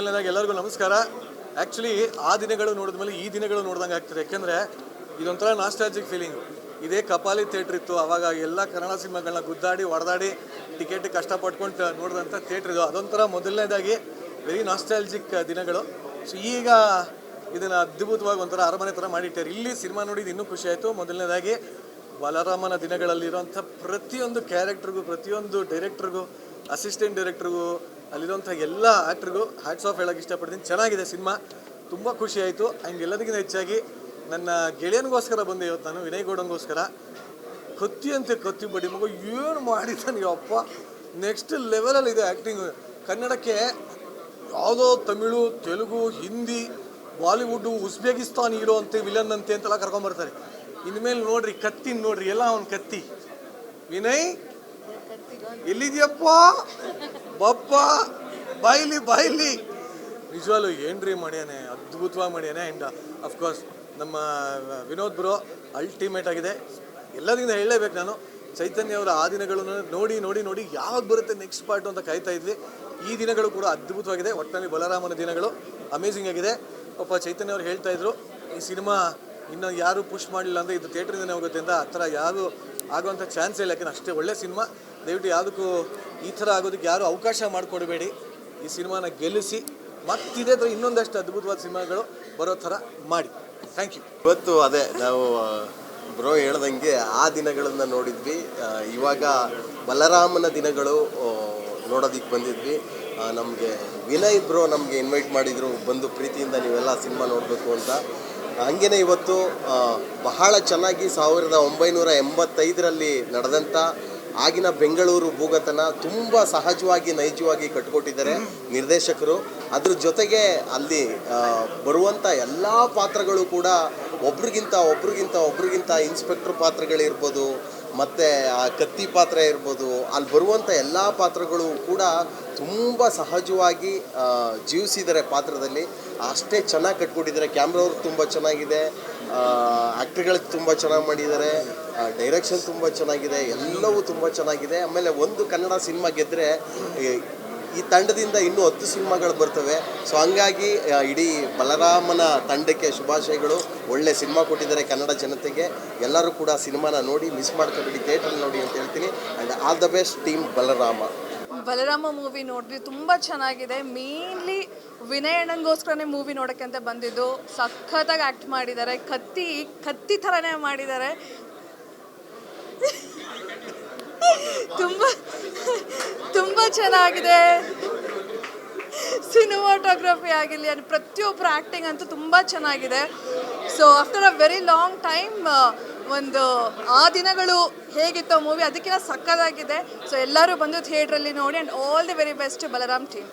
ಮೊದಲನೇದಾಗಿ ಎಲ್ಲರಿಗೂ ನಮಸ್ಕಾರ. ಆ್ಯಕ್ಚುಲಿ ಆ ದಿನಗಳು ನೋಡಿದ್ಮೇಲೆ ಈ ದಿನಗಳು ನೋಡ್ದಂಗೆ ಆಗ್ತದೆ. ಯಾಕೆಂದರೆ ಇದೊಂಥರ ನಾಸ್ಟಾಲಜಿಕ್ ಫೀಲಿಂಗು. ಇದೇ ಕಪಾಲಿ ಥಿಯೇಟ್ರ್ ಇತ್ತು ಆವಾಗ, ಎಲ್ಲ ಕನ್ನಡ ಸಿನಿಮಾಗಳನ್ನ ಗುದ್ದಾಡಿ ಹೊಡೆದಾಡಿ ಟಿಕೆಟ್ ಕಷ್ಟಪಟ್ಕೊಂಡು ನೋಡಿದಂಥ ಥಿಯೇಟ್ರ್ ಇದು. ಅದೊಂಥರ ಮೊದಲನೇದಾಗಿ ವೆರಿ ನಾಸ್ಟಾಲಜಿಕ್ ದಿನಗಳು. ಸೊ ಈಗ ಇದನ್ನು ಅದ್ಭುತವಾಗಿ ಒಂಥರ ಅರಮನೆ ಥರ ಮಾಡಿಟ್ಟಾರೆ. ಇಲ್ಲಿ ಸಿನಿಮಾ ನೋಡಿದ್ದು ಇನ್ನೂ ಖುಷಿ ಆಯಿತು. ಮೊದಲನೇದಾಗಿ ಬಲರಾಮನ ದಿನಗಳಲ್ಲಿರೋಂಥ ಪ್ರತಿಯೊಂದು ಕ್ಯಾರೆಕ್ಟ್ರಿಗೂ, ಪ್ರತಿಯೊಂದು ಡೈರೆಕ್ಟ್ರಿಗೂ, ಅಸಿಸ್ಟೆಂಟ್ ಡೈರೆಕ್ಟ್ರಿಗೂ, ಅಲ್ಲಿರುವಂಥ ಎಲ್ಲ ಆ್ಯಕ್ಟ್ರಿಗೂ ಹ್ಯಾಟ್ಸ್ ಆಫ್ ಹೇಳೋಕ್ಕೆ ಇಷ್ಟಪಡ್ತೀನಿ. ಚೆನ್ನಾಗಿದೆ ಸಿನಿಮಾ, ತುಂಬ ಖುಷಿ ಆಯಿತು. ಆ್ಯಂಡ್ ಎಲ್ಲದಕ್ಕಿಂತ ಹೆಚ್ಚಾಗಿ ನನ್ನ ಗೆಳೆಯನಿಗೋಸ್ಕರ ಬಂದೆ ಇವತ್ತು ನಾನು, ವಿನಯ್ ಗೌಡನಿಗೋಸ್ಕರ. ಕತ್ತಿ ಅಂತೆ ಕತ್ತಿ ಬಡಿ ಮಗು ಏನು ಮಾಡಿದ್ದಾನೆ ಅಪ್ಪ, ನೆಕ್ಸ್ಟ್ ಲೆವೆಲಲ್ಲಿದೆ ಆ್ಯಕ್ಟಿಂಗು. ಕನ್ನಡಕ್ಕೆ ಯಾವುದೋ Tamil, Telugu, Hindi, Bollywood, Uzbekistan hero ಅಂತೆ, ವಿಲನ್ ಅಂತೆ ಅಂತೆಲ್ಲ ಕರ್ಕೊಂಬರ್ತಾರೆ. ಇನ್ಮೇಲೆ ನೋಡ್ರಿ ಕತ್ತಿ ನೋಡ್ರಿ, ಎಲ್ಲ ಅವನ ಕತ್ತಿ. ವಿನಯ್ ಎಲ್ಲಿದ್ಯಪ್ಪ, ಬಪ್ಪ ಬಾಯ್ಲಿ ನಿಜವಾಗ್ಲೂ ಏನ್ರಿ ಮಾಡ್ಯಾನೆ, ಅದ್ಭುತವಾಗಿ ಮಾಡ್ಯಾನೆ. ಆ್ಯಂಡ್ ಅಫ್ಕೋರ್ಸ್ ನಮ್ಮ ವಿನೋದ್ ಬ್ರೋ ಅಲ್ಟಿಮೇಟ್ ಆಗಿದೆ. ಎಲ್ಲದರಿಂದ ಹೇಳಲೇಬೇಕು ನಾನು, ಚೈತನ್ಯ ಅವರ ಆ ದಿನಗಳನ್ನು ನೋಡಿ ನೋಡಿ ನೋಡಿ ಯಾವಾಗ ಬರುತ್ತೆ ನೆಕ್ಸ್ಟ್ ಪಾರ್ಟು ಅಂತ ಕಾಯ್ತಾ ಇದ್ವಿ. ಈ ದಿನಗಳು ಕೂಡ ಅದ್ಭುತವಾಗಿದೆ. ಒಟ್ಟಿನಲ್ಲಿ ಬಲರಾಮನ ದಿನಗಳು ಅಮೇಝಿಂಗ್ ಆಗಿದೆ. ಪಾಪ ಚೈತನ್ಯ ಅವರು ಹೇಳ್ತಾ ಇದ್ರು, ಈ ಸಿನಿಮಾ ಇನ್ನು ಯಾರು ಪುಷ್ ಮಾಡಲಿಲ್ಲ ಅಂದರೆ ಇದು ಥಿಯೇಟ್ರಿಂದನೇ ಹೋಗುತ್ತೆ ಅಂತ. ಆ ಥರ ಯಾರು ಆಗೋವಂಥ ಚಾನ್ಸ್ ಇಲ್ಲ, ಯಾಕೆಂದ್ರೆ ಅಷ್ಟೇ ಒಳ್ಳೆ ಸಿನಿಮಾ. ದಯವಿಟ್ಟು ಯಾವುದಕ್ಕೂ ಈ ಥರ ಆಗೋದಕ್ಕೆ ಯಾರು ಅವಕಾಶ ಮಾಡಿಕೊಡಬೇಡಿ. ಈ ಸಿನಿಮಾನ ಗೆಲ್ಲಿಸಿ ಮತ್ತಿದೇ ಥರ ಇನ್ನೊಂದಷ್ಟು ಅದ್ಭುತವಾದ ಸಿನಿಮಾಗಳು ಬರೋ ಥರ ಮಾಡಿ. Thank you. ಇವತ್ತು ಅದೇ ನಾವು ಬ್ರೋ ಹೇಳ್ದಂಗೆ ಆ ದಿನಗಳನ್ನು ನೋಡಿದ್ವಿ. ಇವಾಗ ಬಲರಾಮನ ದಿನಗಳು ನೋಡೋದಕ್ಕೆ ಬಂದಿದ್ವಿ. ನಮಗೆ ವಿನಯ್ ಬ್ರೋ ನಮಗೆ ಇನ್ವೈಟ್ ಮಾಡಿದರು, ಬಂದು ಪ್ರೀತಿಯಿಂದ ನೀವೆಲ್ಲ ಸಿನಿಮಾ ನೋಡಬೇಕು ಅಂತ. ಹಾಗೇ ಇವತ್ತು ಬಹಳ ಚೆನ್ನಾಗಿ 1985ರಲ್ಲಿ ನಡೆದಂಥ ಆಗಿನ ಬೆಂಗಳೂರು ಭೂಗತನ ತುಂಬ ಸಹಜವಾಗಿ ನೈಜವಾಗಿ ಕಟ್ಟಿಕೊಟ್ಟಿದ್ದಾರೆ ನಿರ್ದೇಶಕರು. ಅದ್ರ ಜೊತೆಗೆ ಅಲ್ಲಿ ಬರುವಂಥ ಎಲ್ಲ ಪಾತ್ರಗಳು ಕೂಡ ಒಬ್ರಿಗಿಂತ ಇನ್ಸ್ಪೆಕ್ಟರ್ ಪಾತ್ರಗಳಿರ್ಬೋದು, ಮತ್ತು ಆ ಕತ್ತಿ ಪಾತ್ರ ಇರ್ಬೋದು, ಅಲ್ಲಿ ಬರುವಂಥ ಎಲ್ಲ ಪಾತ್ರಗಳು ಕೂಡ ತುಂಬ ಸಹಜವಾಗಿ ಜೀವಿಸಿದ್ದಾರೆ ಪಾತ್ರದಲ್ಲಿ. ಅಷ್ಟೇ ಚೆನ್ನಾಗಿ ಕಟ್ಕೊಟ್ಟಿದ್ದಾರೆ. ಕ್ಯಾಮ್ರಾ ವರ್ಕ್ ತುಂಬ ಚೆನ್ನಾಗಿದೆ, ಆ್ಯಕ್ಟ್ರ್ಗಳು ತುಂಬ ಚೆನ್ನಾಗಿ ಮಾಡಿದ್ದಾರೆ, ಡೈರೆಕ್ಷನ್ ತುಂಬ ಚೆನ್ನಾಗಿದೆ, ಎಲ್ಲವೂ ತುಂಬ ಚೆನ್ನಾಗಿದೆ. ಆಮೇಲೆ ಒಂದು ಕನ್ನಡ ಸಿನಿಮಾ ಗೆದ್ದರೆ ಈ ತಂಡದಿಂದ ಇನ್ನೂ 10 ಸಿನಿಮಾಗಳು ಬರ್ತವೆ. ಸೊ ಹಂಗಾಗಿ ಇಡೀ ಬಲರಾಮನ ತಂಡಕ್ಕೆ ಶುಭಾಶಯಗಳು. ಒಳ್ಳೆ ಸಿನಿಮಾ ಕೊಟ್ಟಿದ್ದಾರೆ ಕನ್ನಡ ಜನತೆಗೆ. ಎಲ್ಲರೂ ಕೂಡ ಸಿನಿಮಾನ ನೋಡಿ ಮಿಸ್ ಮಾಡ್ಕೊಬೇಡಿ, ಥಿಯೇಟ್ರಲ್ಲಿ ನೋಡಿ ಅಂತ ಹೇಳ್ತೀನಿ. And all the best team Balarama movie ನೋಡಿದ್ವಿ, ತುಂಬ ಚೆನ್ನಾಗಿದೆ. ಮೇನ್ಲಿ ವಿನಯ್ ಅಣ್ಣಂಗೋಸ್ಕರನೇ ಮೂವಿ ನೋಡೋಕ್ಕೆ ಅಂತ ಬಂದಿದ್ದು. ಸಖತ್ತಾಗಿ ಆ್ಯಕ್ಟ್ ಮಾಡಿದ್ದಾರೆ, ಕತ್ತಿ ಥರನೇ ಮಾಡಿದ್ದಾರೆ. ತುಂಬ ಚೆನ್ನಾಗಿದೆ. ಸಿನಿಮಾಟೋಗ್ರಫಿ ಆಗಿರಲಿ, ಅದು ಪ್ರತಿಯೊಬ್ಬರ ಆ್ಯಕ್ಟಿಂಗ್ ಅಂತೂ ತುಂಬ ಚೆನ್ನಾಗಿದೆ. So after a very long time ಒಂದು ಆ ದಿನಗಳು ಹೇಗಿತ್ತು ಮೂವಿ, ಅದಕ್ಕಿಂತ ಸಕ್ಕತ್ತಾಗಿದೆ. ಸೊ ಎಲ್ಲರೂ ಬಂದು ಥಿಯೇಟ್ರಲ್ಲಿ ನೋಡಿ. And all the very best Balaram team.